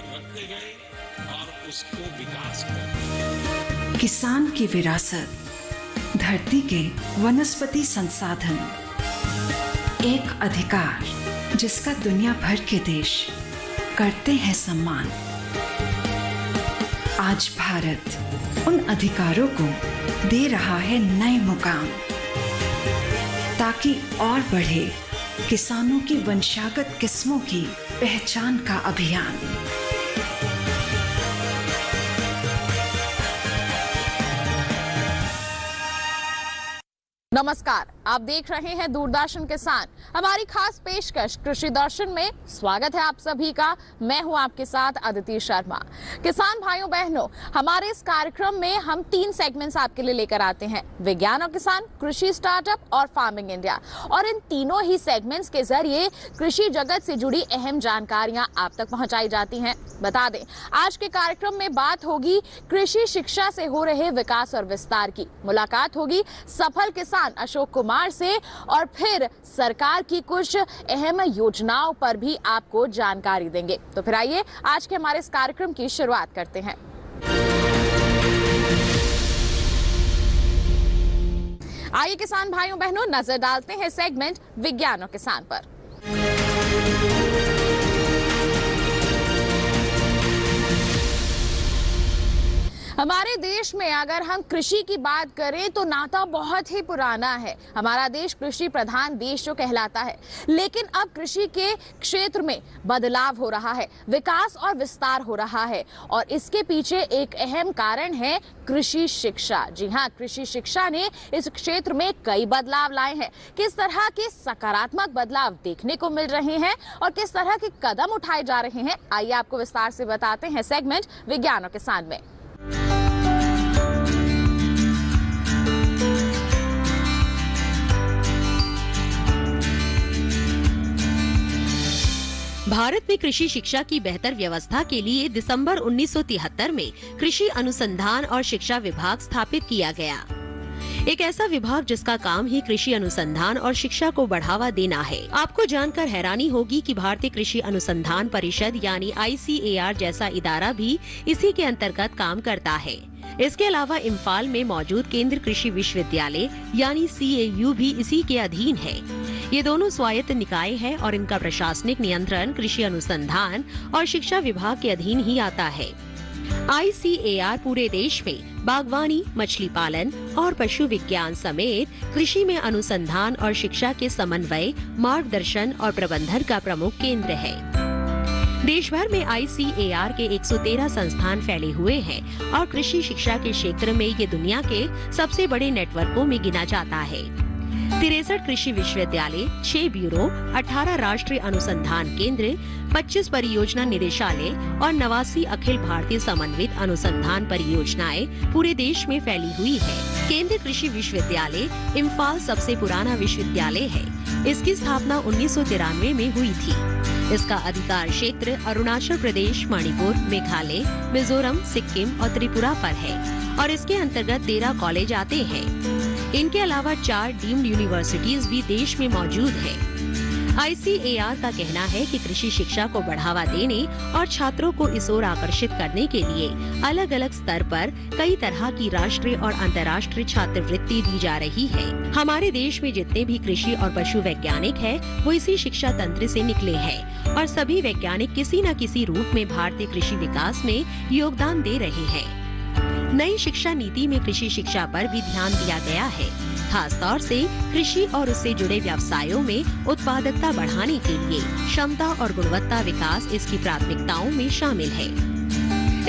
रखते गए और उसको विकास करते। किसान की विरासत, धरती के वनस्पति संसाधन, एक अधिकार जिसका दुनिया भर के देश करते हैं सम्मान। आज भारत उन अधिकारों को दे रहा है नए मुकाम, ताकि और बढ़े किसानों की वंशागत किस्मों की पहचान का अभियान। नमस्कार, आप देख रहे हैं दूरदर्शन किसान। हमारी खास पेशकश कृषि दर्शन में स्वागत है आप सभी का। मैं हूं आपके साथ अदिति शर्मा। किसान भाइयों बहनों, हमारे इस कार्यक्रम में हम 3 सेगमेंट्स आपके लिए लेकर आते हैं: विज्ञान और किसान, कृषि स्टार्टअप और फार्मिंग इंडिया। और इन तीनों ही सेगमेंट्स के जरिए कृषि जगत से जुड़ी अहम जानकारियां आप तक पहुंचाई जाती हैं। बता दें, आज के कार्यक्रम में बात होगी कृषि शिक्षा से हो रहे विकास और विस्तार की। मुलाकात होगी सफल किसान अशोक कुमार से और फिर सरकार की कुछ अहम योजनाओं पर भी आपको जानकारी देंगे। तो फिर आइए आज के हमारे इस कार्यक्रम की शुरुआत करते हैं। आइए किसान भाइयों बहनों, नजर डालते हैं सेगमेंट विज्ञान और किसान पर। हमारे देश में अगर हम कृषि की बात करें तो नाता बहुत ही पुराना है। हमारा देश कृषि प्रधान देश जो कहलाता है, लेकिन अब कृषि के क्षेत्र में बदलाव हो रहा है, विकास और विस्तार हो रहा है। और इसके पीछे एक अहम कारण है कृषि शिक्षा। जी हाँ, कृषि शिक्षा ने इस क्षेत्र में कई बदलाव लाए हैं। किस तरह के सकारात्मक बदलाव देखने को मिल रहे हैं और किस तरह के कदम उठाए जा रहे हैं, आइए आपको विस्तार से बताते हैं सेगमेंट विज्ञान और किसान में। भारत में कृषि शिक्षा की बेहतर व्यवस्था के लिए दिसंबर 1973 में कृषि अनुसंधान और शिक्षा विभाग स्थापित किया गया। एक ऐसा विभाग जिसका काम ही कृषि अनुसंधान और शिक्षा को बढ़ावा देना है। आपको जानकर हैरानी होगी कि भारतीय कृषि अनुसंधान परिषद यानी ICAR जैसा इदारा भी इसी के अंतर्गत काम करता है। इसके अलावा इम्फाल में मौजूद केंद्रीय कृषि विश्वविद्यालय यानी CAU भी इसी के अधीन है। ये दोनों स्वायत्त निकाय है और इनका प्रशासनिक नियंत्रण कृषि अनुसंधान और शिक्षा विभाग के अधीन ही आता है। ICAR पूरे देश में बागवानी, मछली पालन और पशु विज्ञान समेत कृषि में अनुसंधान और शिक्षा के समन्वय, मार्गदर्शन और प्रबंधन का प्रमुख केंद्र है। देश भर में ICAR के 113 संस्थान फैले हुए हैं और कृषि शिक्षा के क्षेत्र में ये दुनिया के सबसे बड़े नेटवर्कों में गिना जाता है। 63 कृषि विश्वविद्यालय, 6 ब्यूरो, 18 राष्ट्रीय अनुसंधान केंद्र, 25 परियोजना निदेशालय और 89 अखिल भारतीय समन्वित अनुसंधान परियोजनाएं पूरे देश में फैली हुई है। केंद्रीय कृषि विश्वविद्यालय इम्फाल सबसे पुराना विश्वविद्यालय है। इसकी स्थापना 1993 में हुई थी। इसका अधिकार क्षेत्र अरुणाचल प्रदेश, मणिपुर, मेघालय, मिजोरम, सिक्किम और त्रिपुरा पर है और इसके अंतर्गत 13 कॉलेज आते हैं। इनके अलावा 4 डीम्ड यूनिवर्सिटीज भी देश में मौजूद है। ICAR का कहना है कि कृषि शिक्षा को बढ़ावा देने और छात्रों को इस ओर आकर्षित करने के लिए अलग अलग स्तर पर कई तरह की राष्ट्रीय और अंतर्राष्ट्रीय छात्रवृत्ति दी जा रही है। हमारे देश में जितने भी कृषि और पशु वैज्ञानिक हैं, वो इसी शिक्षा तंत्र से निकले हैं और सभी वैज्ञानिक किसी न किसी रूप में भारतीय कृषि विकास में योगदान दे रहे हैं। नई शिक्षा नीति में कृषि शिक्षा पर भी ध्यान दिया गया है। खास तौर से कृषि और उससे जुड़े व्यवसायों में उत्पादकता बढ़ाने के लिए क्षमता और गुणवत्ता विकास इसकी प्राथमिकताओं में शामिल है।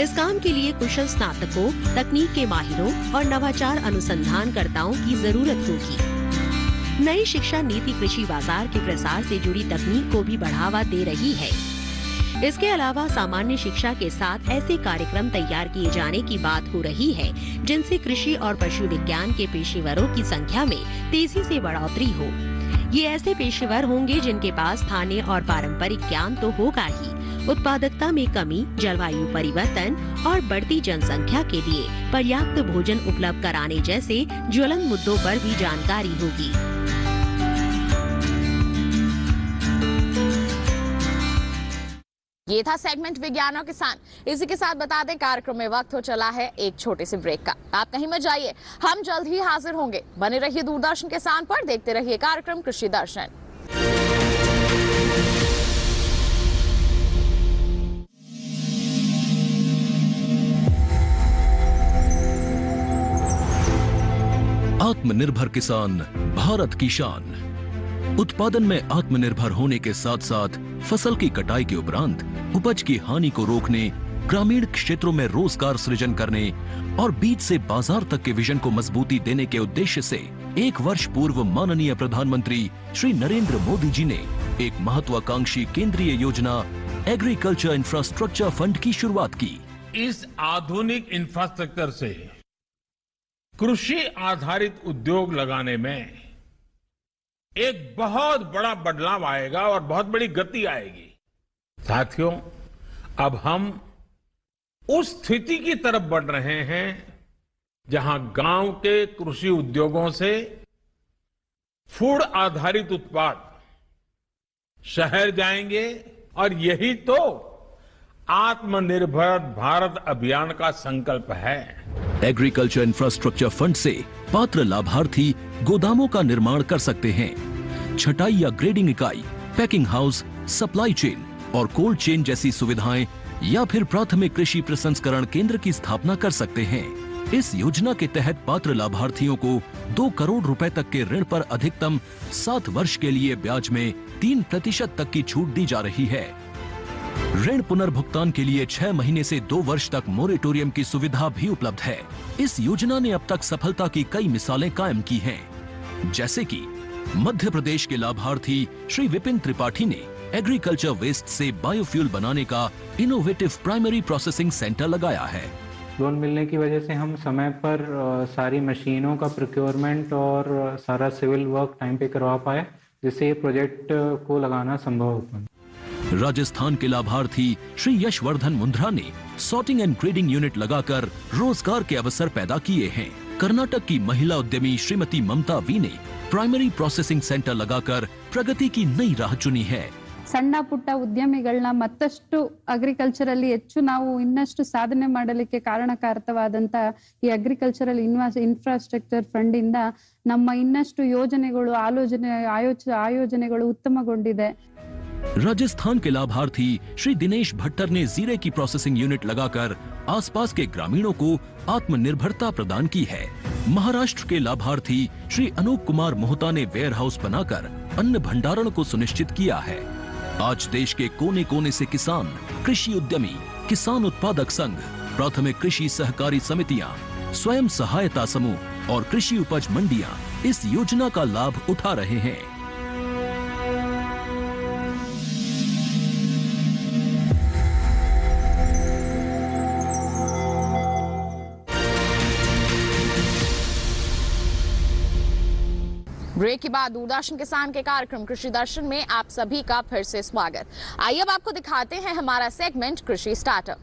इस काम के लिए कुशल स्नातकों, तकनीक के माहिरों और नवाचार अनुसंधानकर्ताओं की जरूरत होगी। नई शिक्षा नीति कृषि बाजार के प्रसार से जुड़ी तकनीक को भी बढ़ावा दे रही है। इसके अलावा सामान्य शिक्षा के साथ ऐसे कार्यक्रम तैयार किए जाने की बात हो रही है जिनसे कृषि और पशु विज्ञान के पेशेवरों की संख्या में तेजी से बढ़ोतरी हो। ये ऐसे पेशेवर होंगे जिनके पास स्थानीय और पारंपरिक ज्ञान तो होगा ही, उत्पादकता में कमी, जलवायु परिवर्तन और बढ़ती जनसंख्या के लिए पर्याप्त भोजन उपलब्ध कराने जैसे ज्वलंत मुद्दों पर भी जानकारी होगी। ये था सेगमेंट विज्ञान और किसान। इसी के साथ बता दें कार्यक्रम में वक्त हो चला है एक छोटे से ब्रेक का। आप कहीं मत जाइए, हम जल्द ही हाजिर होंगे। बने रहिए दूरदर्शन किसान पर, देखते रहिए कार्यक्रम कृषि दर्शन। आत्मनिर्भर किसान भारत की शान। उत्पादन में आत्मनिर्भर होने के साथ साथ फसल की कटाई के उपरांत उपज की हानि को रोकने, ग्रामीण क्षेत्रों में रोजगार सृजन करने और बीज से बाजार तक के विजन को मजबूती देने के उद्देश्य से 1 वर्ष पूर्व माननीय प्रधानमंत्री श्री नरेंद्र मोदी जी ने एक महत्वाकांक्षी केंद्रीय योजना एग्रीकल्चर इंफ्रास्ट्रक्चर फंड की शुरुआत की। इस आधुनिक इंफ्रास्ट्रक्चर से कृषि आधारित उद्योग लगाने में एक बहुत बड़ा बदलाव आएगा और बहुत बड़ी गति आएगी। साथियों, अब हम उस स्थिति की तरफ बढ़ रहे हैं जहां गांव के कृषि उद्योगों से फूड आधारित उत्पाद शहर जाएंगे और यही तो आत्मनिर्भर भारत अभियान का संकल्प है। एग्रीकल्चर इंफ्रास्ट्रक्चर फंड से पात्र लाभार्थी गोदामों का निर्माण कर सकते हैं, छटाई या ग्रेडिंग इकाई, पैकिंग हाउस, सप्लाई चेन और कोल्ड चेन जैसी सुविधाएं या फिर प्राथमिक कृषि प्रसंस्करण केंद्र की स्थापना कर सकते हैं। इस योजना के तहत पात्र लाभार्थियों को 2 करोड़ रुपए तक के ऋण पर अधिकतम 7 वर्ष के लिए ब्याज में 3% तक की छूट दी जा रही है। ऋण पुनर्भुगतान के लिए 6 महीने से 2 वर्ष तक मोरेटोरियम की सुविधा भी उपलब्ध है। इस योजना ने अब तक सफलता की कई मिसालें कायम की हैं, जैसे कि मध्य प्रदेश के लाभार्थी श्री विपिन त्रिपाठी ने एग्रीकल्चर वेस्ट से बायोफ्यूल बनाने का इनोवेटिव प्राइमरी प्रोसेसिंग सेंटर लगाया है। लोन मिलने की वजह से हम समय पर सारी मशीनों का प्रोक्योरमेंट और सारा सिविल वर्क टाइम पे करवा पाए, जिससे ये प्रोजेक्ट को लगाना संभव हो पाया। राजस्थान के लाभार्थी श्री यशवर्धन मुंद्रा ने सॉर्टिंग एंड ग्रेडिंग यूनिट लगाकर रोजगार के अवसर पैदा किए हैं। कर्नाटक की महिला उद्यमी श्रीमती ममता वी ने प्राइमरी प्रोसेसिंग सेंटर लगाकर प्रगति की नई राह चुनी है। ಸಣ್ಣ ಪುಟ್ಟ ಉದ್ಯಮಿಗಳನ್ನ ಮತ್ತಷ್ಟು ಅಗ್ರಿಕಲ್ಚರಲ್ಲಿ ಹೆಚ್ಚು ನಾವು ಇನ್ನಷ್ಟು ಸಾಧನೆ ಮಾಡಲಿಕ್ಕೆ ಕಾರಣಕಾರಕವಾದಂತ ಈ ಅಗ್ರಿಕಲ್ಚರಲ್ ಇನ್ಫ್ರಾಸ್ಟ್ರಕ್ಚರ್ ಫಂಡ್ ಇಂದ ನಮ್ಮ ಇನ್ನಷ್ಟು ಯೋಜನೆಗಳು ಆಯೋಜನೆಗಳು ಉತ್ತಮಗೊಂಡಿದೆ। राजस्थान के लाभार्थी श्री दिनेश भट्टर ने जीरे की प्रोसेसिंग यूनिट लगाकर आसपास के ग्रामीणों को आत्मनिर्भरता प्रदान की है। महाराष्ट्र के लाभार्थी श्री अनूप कुमार मोहता ने वेयर हाउस बनाकर अन्न भंडारण को सुनिश्चित किया है। आज देश के कोने कोने से किसान, कृषि उद्यमी, किसान उत्पादक संघ, प्राथमिक कृषि सहकारी समितियां, स्वयं सहायता समूह और कृषि उपज मंडियां इस योजना का लाभ उठा रहे हैं। ब्रेक के बाद दूरदर्शन किसान के कार्यक्रम कृषि दर्शन में आप सभी का फिर से स्वागत। आइए अब आपको दिखाते हैं हमारा सेगमेंट कृषि स्टार्टअप।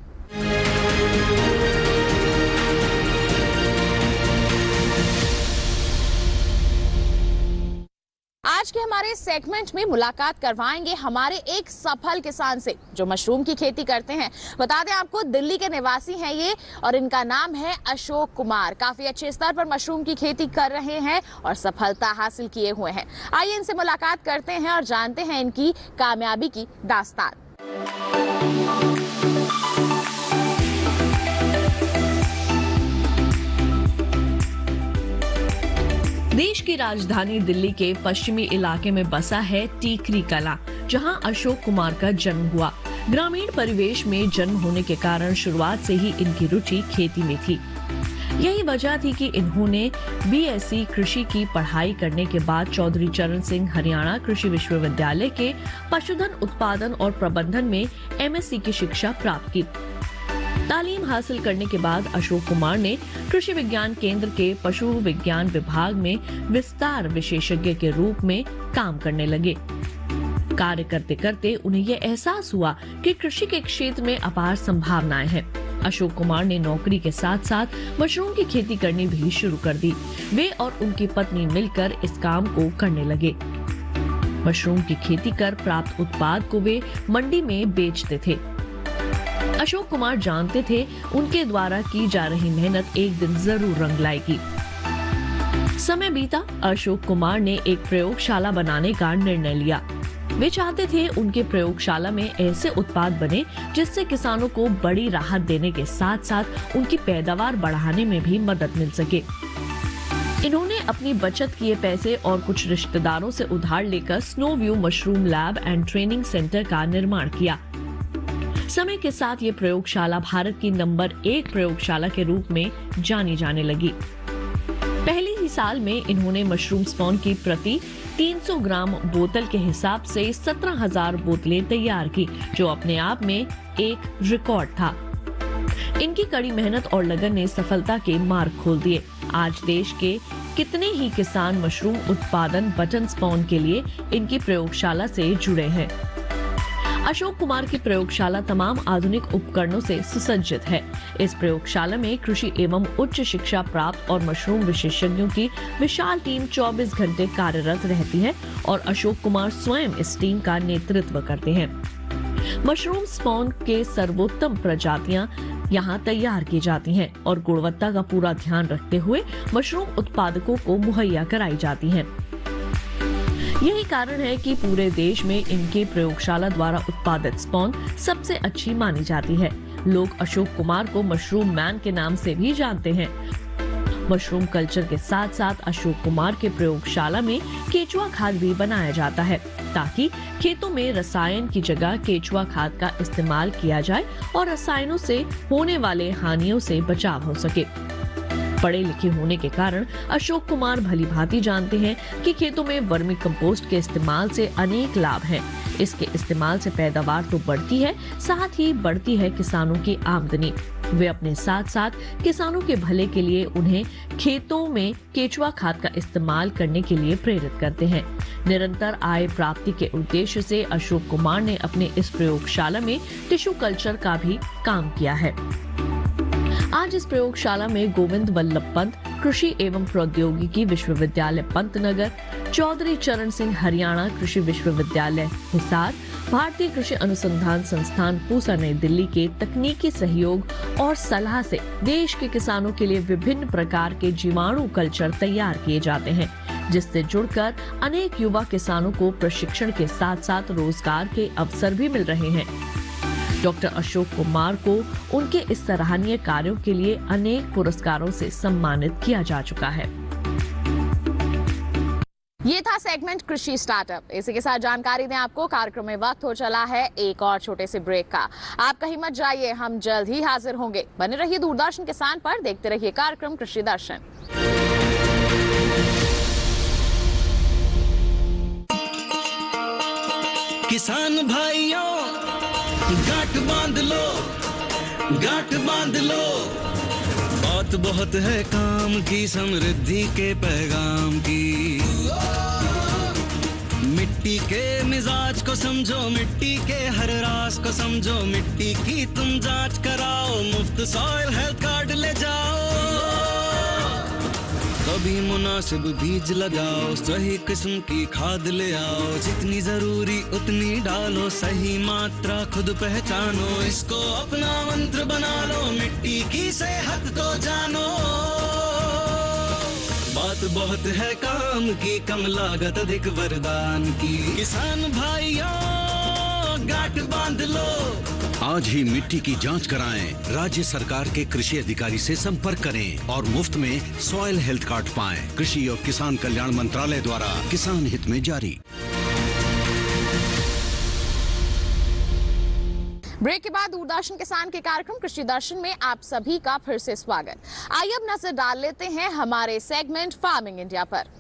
आज के हमारे सेगमेंट में मुलाकात करवाएंगे हमारे एक सफल किसान से जो मशरूम की खेती करते हैं। बता दें आपको, दिल्ली के निवासी हैं ये और इनका नाम है अशोक कुमार। काफी अच्छे स्तर पर मशरूम की खेती कर रहे हैं और सफलता हासिल किए हुए हैं। आइए इनसे मुलाकात करते हैं और जानते हैं इनकी कामयाबी की दास्तान। देश की राजधानी दिल्ली के पश्चिमी इलाके में बसा है टीकरी कला, जहां अशोक कुमार का जन्म हुआ। ग्रामीण परिवेश में जन्म होने के कारण शुरुआत से ही इनकी रुचि खेती में थी। यही वजह थी कि इन्होंने बीएससी कृषि की पढ़ाई करने के बाद चौधरी चरण सिंह हरियाणा कृषि विश्वविद्यालय के पशुधन उत्पादन और प्रबंधन में एमएससी की शिक्षा प्राप्त की। तालीम हासिल करने के बाद अशोक कुमार ने कृषि विज्ञान केंद्र के पशु विज्ञान विभाग में विस्तार विशेषज्ञ के रूप में काम करने लगे। कार्य करते करते उन्हें यह एहसास हुआ कि कृषि के क्षेत्र में अपार संभावनाएं हैं। अशोक कुमार ने नौकरी के साथ साथ मशरूम की खेती करनी भी शुरू कर दी। वे और उनकी पत्नी मिलकर इस काम को करने लगे। मशरूम की खेती कर प्राप्त उत्पाद को वे मंडी में बेचते थे। अशोक कुमार जानते थे उनके द्वारा की जा रही मेहनत एक दिन जरूर रंग लाएगी। समय बीता, अशोक कुमार ने एक प्रयोगशाला बनाने का निर्णय लिया। वे चाहते थे उनके प्रयोगशाला में ऐसे उत्पाद बने जिससे किसानों को बड़ी राहत देने के साथ साथ उनकी पैदावार बढ़ाने में भी मदद मिल सके। इन्होंने अपनी बचत किए पैसे और कुछ रिश्तेदारों से उधार लेकर snow view mushroom lab and training centre का निर्माण किया। समय के साथ ये प्रयोगशाला भारत की नंबर 1 प्रयोगशाला के रूप में जानी जाने लगी। पहले ही साल में इन्होंने मशरूम स्पॉन की प्रति 300 ग्राम बोतल के हिसाब से 17,000 बोतलें तैयार की, जो अपने आप में एक रिकॉर्ड था। इनकी कड़ी मेहनत और लगन ने सफलता के मार्ग खोल दिए। आज देश के कितने ही किसान मशरूम उत्पादन बटन स्पॉन के लिए इनकी प्रयोगशाला से जुड़े हैं। अशोक कुमार की प्रयोगशाला तमाम आधुनिक उपकरणों से सुसज्जित है। इस प्रयोगशाला में कृषि एवं उच्च शिक्षा प्राप्त और मशरूम विशेषज्ञों की विशाल टीम 24 घंटे कार्यरत रहती है और अशोक कुमार स्वयं इस टीम का नेतृत्व करते हैं। मशरूम स्पॉन के सर्वोत्तम प्रजातियां यहाँ तैयार की जाती हैं और गुणवत्ता का पूरा ध्यान रखते हुए मशरूम उत्पादकों को मुहैया कराई जाती हैं। यही कारण है कि पूरे देश में इनके प्रयोगशाला द्वारा उत्पादित स्पॉन सबसे अच्छी मानी जाती है। लोग अशोक कुमार को मशरूम मैन के नाम से भी जानते हैं। मशरूम कल्चर के साथ साथ अशोक कुमार के प्रयोगशाला में केचुआ खाद भी बनाया जाता है, ताकि खेतों में रसायन की जगह केचुआ खाद का इस्तेमाल किया जाए और रसायनों से होने वाले हानियों से बचाव हो सके। पढ़े लिखे होने के कारण अशोक कुमार भलीभांति जानते हैं कि खेतों में वर्मी कंपोस्ट के इस्तेमाल से अनेक लाभ हैं। इसके इस्तेमाल से पैदावार तो बढ़ती है, साथ ही बढ़ती है किसानों की आमदनी। वे अपने साथ साथ किसानों के भले के लिए उन्हें खेतों में केचुआ खाद का इस्तेमाल करने के लिए प्रेरित करते हैं। निरंतर आय प्राप्ति के उद्देश्य से अशोक कुमार ने अपने इस प्रयोगशाला में टिश्यू कल्चर का भी काम किया है। आज इस प्रयोगशाला में गोविंद वल्लभ पंत कृषि एवं प्रौद्योगिकी विश्वविद्यालय पंतनगर, चौधरी चरण सिंह हरियाणा कृषि विश्वविद्यालय हिसार, भारतीय कृषि अनुसंधान संस्थान पूसा नई दिल्ली के तकनीकी सहयोग और सलाह से देश के किसानों के लिए विभिन्न प्रकार के जीवाणु कल्चर तैयार किए जाते हैं, जिससे जुड़कर अनेक युवा किसानों को प्रशिक्षण के साथ साथ रोजगार के अवसर भी मिल रहे हैं। डॉक्टर अशोक कुमार को उनके इस सराहनीय कार्यों के लिए अनेक पुरस्कारों से सम्मानित किया जा चुका है। ये था सेगमेंट कृषि स्टार्टअप। इसी के साथ जानकारी दें आपको, कार्यक्रम में वक्त हो चला है एक और छोटे से ब्रेक का। आप कहीं मत जाइए, हम जल्द ही हाजिर होंगे। बने रहिए दूरदर्शन किसान पर, देखते रहिए कार्यक्रम कृषि दर्शन। किसान भाइयों गांठ बांध लो, गांठ बांध लो, बात बहुत है काम की, समृद्धि के पैगाम की। मिट्टी के मिजाज को समझो, मिट्टी के हर राज को समझो, मिट्टी की तुम जांच कराओ, मुफ्त सॉइल हेल्थ कार्ड ले जाओ। कभी मुनासिब बीज लगाओ, सही किस्म की खाद ले आओ, जितनी जरूरी उतनी डालो, सही मात्रा खुद पहचानो, इसको अपना मंत्र बना लो, मिट्टी की सेहत को जानो। बात बहुत है काम की, कम लागत अधिक वरदान की, किसान भाइयों गांठ बांध लो। आज ही मिट्टी की जांच कराएं, राज्य सरकार के कृषि अधिकारी से संपर्क करें और मुफ्त में सॉइल हेल्थ कार्ड पाएं। कृषि और किसान कल्याण मंत्रालय द्वारा किसान हित में जारी। ब्रेक के बाद दूरदर्शन किसान के कार्यक्रम कृषि दर्शन में आप सभी का फिर से स्वागत। आइए अब नजर डाल लेते हैं हमारे सेगमेंट फार्मिंग इंडिया पर।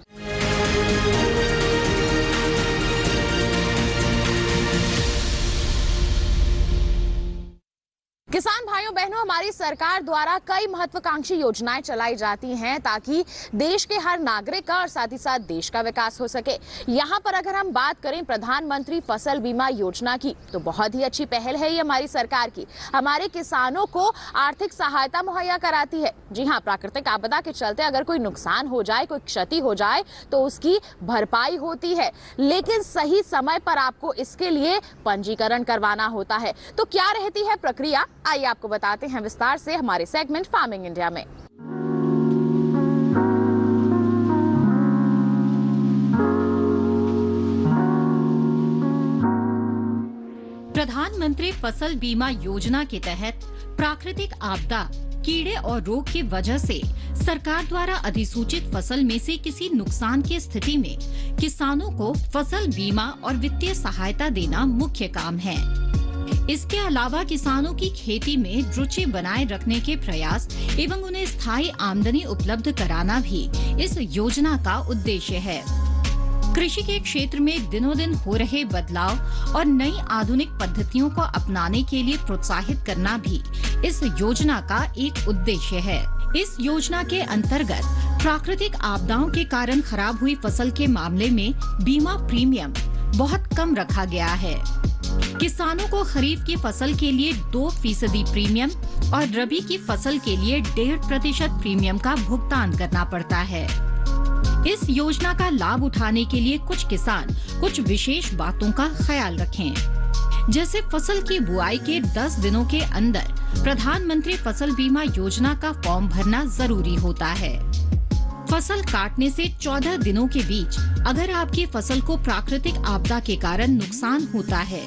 किसान भाइयों बहनों, बहनों, हमारी सरकार द्वारा कई महत्वाकांक्षी योजनाएं चलाई जाती हैं ताकि देश के हर नागरिक का और साथ ही साथ देश का विकास हो सके। यहाँ पर अगर हम बात करें प्रधानमंत्री फसल बीमा योजना की, तो बहुत ही अच्छी पहल है ये हमारी सरकार की। हमारे किसानों को आर्थिक सहायता मुहैया कराती है। जी हाँ, प्राकृतिक आपदा के चलते अगर कोई नुकसान हो जाए, कोई क्षति हो जाए तो उसकी भरपाई होती है, लेकिन सही समय पर आपको इसके लिए पंजीकरण करवाना होता है। तो क्या रहती है प्रक्रिया, आइए आपको बताते हैं विस्तार से हमारे सेगमेंट फार्मिंग इंडिया में। प्रधानमंत्री फसल बीमा योजना के तहत प्राकृतिक आपदा, कीड़े और रोग की वजह से सरकार द्वारा अधिसूचित फसल में से किसी नुकसान की स्थिति में किसानों को फसल बीमा और वित्तीय सहायता देना मुख्य काम है। इसके अलावा किसानों की खेती में रुचि बनाए रखने के प्रयास एवं उन्हें स्थायी आमदनी उपलब्ध कराना भी इस योजना का उद्देश्य है। कृषि के क्षेत्र में दिनों दिन हो रहे बदलाव और नई आधुनिक पद्धतियों को अपनाने के लिए प्रोत्साहित करना भी इस योजना का एक उद्देश्य है। इस योजना के अंतर्गत प्राकृतिक आपदाओं के कारण खराब हुई फसल के मामले में बीमा प्रीमियम बहुत कम रखा गया है। किसानों को खरीफ की फसल के लिए 2% प्रीमियम और रबी की फसल के लिए 1.5% प्रीमियम का भुगतान करना पड़ता है। इस योजना का लाभ उठाने के लिए कुछ किसान कुछ विशेष बातों का ख्याल रखें। जैसे फसल की बुआई के 10 दिनों के अंदर प्रधानमंत्री फसल बीमा योजना का फॉर्म भरना जरूरी होता है। फसल काटने से 14 दिनों के बीच अगर आपकी फसल को प्राकृतिक आपदा के कारण नुकसान होता है,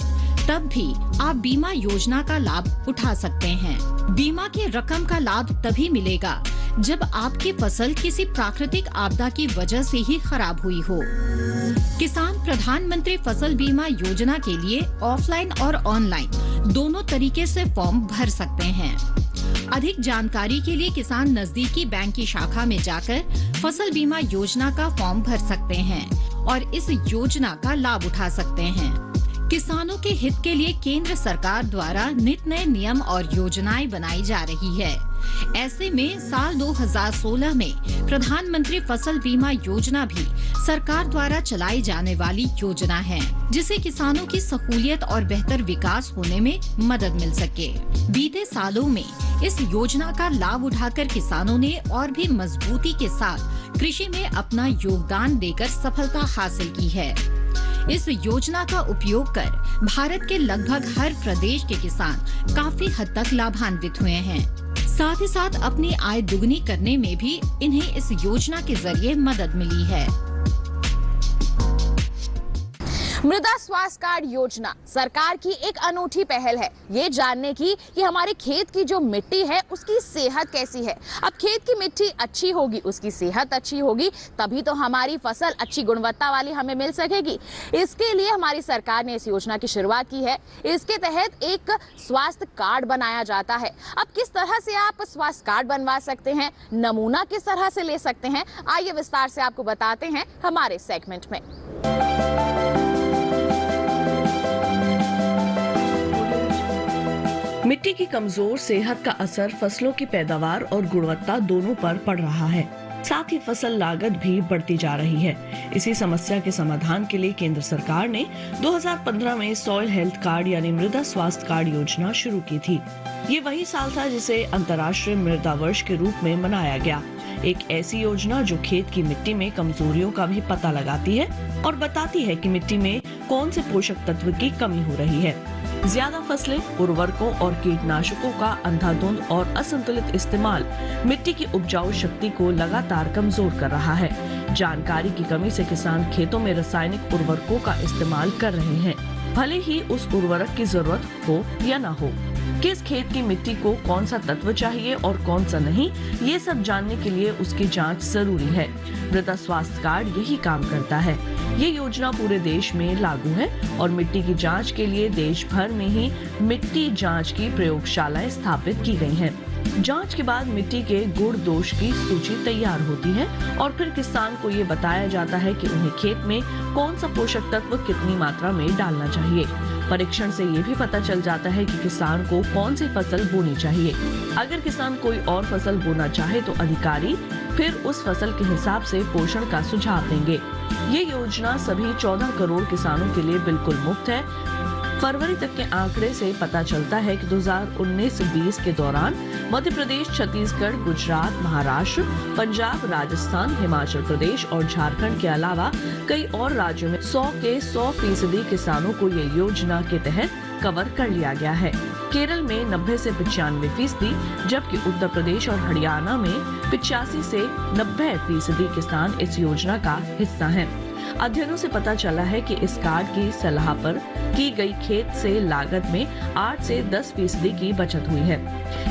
तब भी आप बीमा योजना का लाभ उठा सकते हैं। बीमा की रकम का लाभ तभी मिलेगा जब आपकी फसल किसी प्राकृतिक आपदा की वजह से ही खराब हुई हो। किसान प्रधानमंत्री फसल बीमा योजना के लिए ऑफलाइन और ऑनलाइन दोनों तरीके से फॉर्म भर सकते हैं। अधिक जानकारी के लिए किसान नजदीकी बैंक की शाखा में जाकर फसल बीमा योजना का फॉर्म भर सकते हैं और इस योजना का लाभ उठा सकते हैं। किसानों के हित के लिए केंद्र सरकार द्वारा नित नए नियम और योजनाएं बनाई जा रही है। ऐसे में साल 2016 में प्रधानमंत्री फसल बीमा योजना भी सरकार द्वारा चलाई जाने वाली योजना है, जिससे किसानों की सहूलियत और बेहतर विकास होने में मदद मिल सके। बीते सालों में इस योजना का लाभ उठाकर किसानों ने और भी मजबूती के साथ कृषि में अपना योगदान देकर सफलता हासिल की है। इस योजना का उपयोग कर भारत के लगभग हर प्रदेश के किसान काफी हद तक लाभान्वित हुए हैं। साथ ही साथ अपनी आय दुगनी करने में भी इन्हें इस योजना के जरिए मदद मिली है। मृदा स्वास्थ्य कार्ड योजना सरकार की एक अनूठी पहल है, ये जानने की कि हमारे खेत की जो मिट्टी है उसकी सेहत कैसी है। अब खेत की मिट्टी अच्छी होगी, उसकी सेहत अच्छी होगी, तभी तो हमारी फसल अच्छी गुणवत्ता वाली हमें मिल सकेगी। इसके लिए हमारी सरकार ने इस योजना की शुरुआत की है। इसके तहत एक स्वास्थ्य कार्ड बनाया जाता है। अब किस तरह से आप स्वास्थ्य कार्ड बनवा सकते हैं, नमूना किस तरह से ले सकते हैं, आइए विस्तार से आपको बताते हैं हमारे सेगमेंट में। मिट्टी की कमजोर सेहत का असर फसलों की पैदावार और गुणवत्ता दोनों पर पड़ रहा है। साथ ही फसल लागत भी बढ़ती जा रही है। इसी समस्या के समाधान के लिए केंद्र सरकार ने 2015 में सॉइल हेल्थ कार्ड यानी मृदा स्वास्थ्य कार्ड योजना शुरू की थी। ये वही साल था जिसे अंतर्राष्ट्रीय मृदा वर्ष के रूप में मनाया गया। एक ऐसी योजना जो खेत की मिट्टी में कमजोरियों का भी पता लगाती है और बताती है कि मिट्टी में कौन से पोषक तत्व की कमी हो रही है। ज्यादा फसलें, उर्वरकों और कीटनाशकों का अंधाधुंध और असंतुलित इस्तेमाल मिट्टी की उपजाऊ शक्ति को लगातार कमजोर कर रहा है। जानकारी की कमी से किसान खेतों में रासायनिक उर्वरकों का इस्तेमाल कर रहे हैं, भले ही उस उर्वरक की जरूरत हो या न हो। किस खेत की मिट्टी को कौन सा तत्व चाहिए और कौन सा नहीं, ये सब जानने के लिए उसकी जांच जरूरी है। मृदा स्वास्थ्य कार्ड यही काम करता है। ये योजना पूरे देश में लागू है और मिट्टी की जांच के लिए देश भर में ही मिट्टी जांच की प्रयोगशालाएं स्थापित की गई हैं। जांच के बाद मिट्टी के गुण दोष की सूची तैयार होती है और फिर किसान को ये बताया जाता है कि उन्हें खेत में कौन सा पोषक तत्व कितनी मात्रा में डालना चाहिए। परीक्षण से ये भी पता चल जाता है कि किसान को कौन सी फसल बोनी चाहिए। अगर किसान कोई और फसल बोना चाहे तो अधिकारी फिर उस फसल के हिसाब से पोषण का सुझाव देंगे। ये योजना सभी 14 करोड़ किसानों के लिए बिल्कुल मुफ्त है। फरवरी तक के आंकड़े से पता चलता है कि 2019-20 के दौरान मध्य प्रदेश, छत्तीसगढ़, गुजरात, महाराष्ट्र, पंजाब, राजस्थान, हिमाचल प्रदेश और झारखंड के अलावा कई और राज्यों में 100 के 100% किसानों को ये योजना के तहत कवर कर लिया गया है। केरल में 90 से 95%, जबकि उत्तर प्रदेश और हरियाणा में 85 से 90% किसान इस योजना का हिस्सा हैं। अध्ययनों से पता चला है कि इस कार्ड की सलाह पर की गई खेत से लागत में 8 से 10% की बचत हुई है।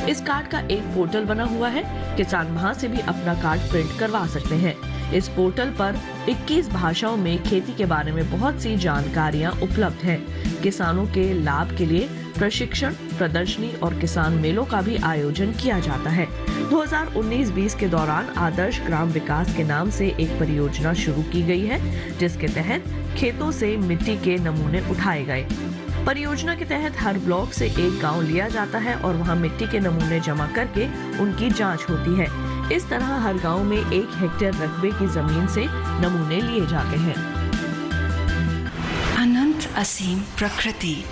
इस कार्ड का एक पोर्टल बना हुआ है, किसान वहां से भी अपना कार्ड प्रिंट करवा सकते हैं। इस पोर्टल पर 21 भाषाओं में खेती के बारे में बहुत सी जानकारियां उपलब्ध हैं। किसानों के लाभ के लिए प्रशिक्षण, प्रदर्शनी और किसान मेलों का भी आयोजन किया जाता है। 2019-20 के दौरान आदर्श ग्राम विकास के नाम से एक परियोजना शुरू की गई है, जिसके तहत खेतों से मिट्टी के नमूने उठाए गए। परियोजना के तहत हर ब्लॉक से एक गांव लिया जाता है और वहां मिट्टी के नमूने जमा करके उनकी जांच होती है। इस तरह हर गांव में 1 हेक्टेयर रकबे की जमीन से नमूने लिए जाते हैं। अनंत असीम प्रकृति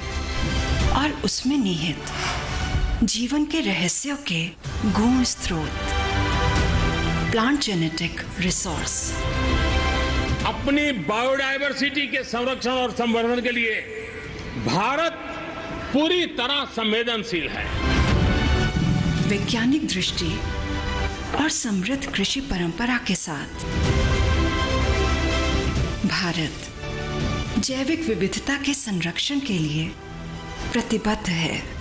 और उसमें निहित जीवन के रहस्यों के गूढ़ स्रोत, प्लांट जेनेटिक रिसोर्स। अपनी बायोडायवर्सिटी के संरक्षण और संवर्धन के लिए भारत पूरी तरह संवेदनशील है। वैज्ञानिक दृष्टि और समृद्ध कृषि परंपरा के साथ भारत जैविक विविधता के संरक्षण के लिए प्रतिबद्ध है।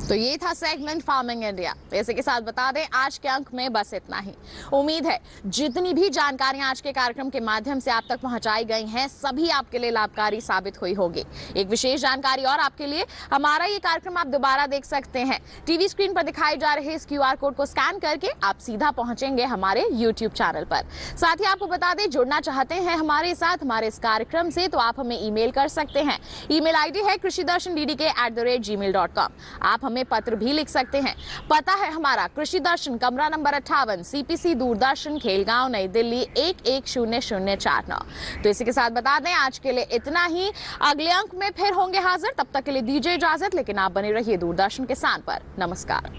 तो ये था सेगमेंट फार्मिंग इंडिया। इसी के साथ बता दें आज के अंक में बस इतना ही। उम्मीद है जितनी भी जानकारियां आज के कार्यक्रम के माध्यम से आप तक पहुंचाई गई हैं सभी आपके लिए लाभकारी साबित हुई होगी। एक विशेष जानकारी और आपके लिए, हमारा ये कार्यक्रम आप दोबारा देख सकते हैं। टीवी स्क्रीन पर दिखाई जा रहे इस QR कोड को स्कैन करके आप सीधा पहुंचेंगे हमारे YouTube चैनल पर। साथ ही आपको बता दें जुड़ना चाहते हैं हमारे साथ हमारे इस कार्यक्रम से तो आप हमें ईमेल कर सकते हैं। ईमेल ID है krishidrshan@gmail.com। आप हमें पत्र भी लिख सकते हैं। पता है हमारा कृषि दर्शन, कमरा नंबर 58, CPC दूरदर्शन, खेलगांव, नई दिल्ली 110049। तो इसी के साथ बता दें आज के लिए इतना ही। अगले अंक में फिर होंगे हाजिर, तब तक के लिए दीजिए इजाजत, लेकिन आप बने रहिए दूरदर्शन किसान पर। नमस्कार।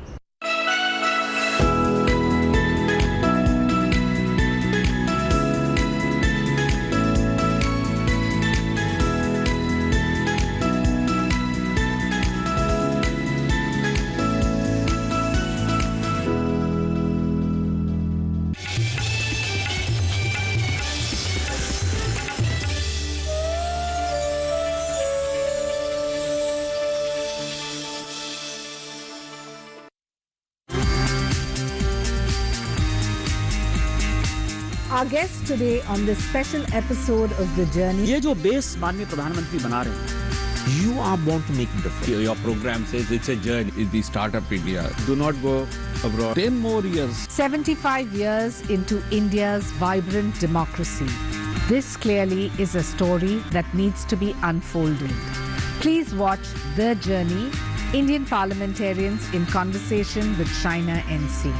Our guest today on this special episode of The Journey. ये जो बेस माननीय प्रधानमंत्री बना रहे हैं, you are born to make the difference. Your program says it's a journey. It's the startup India. Do not go abroad. 10 more years. 75 years into India's vibrant democracy. This clearly is a story that needs to be unfolded. Please watch The Journey, Indian Parliamentarians in Conversation with Shaina NC.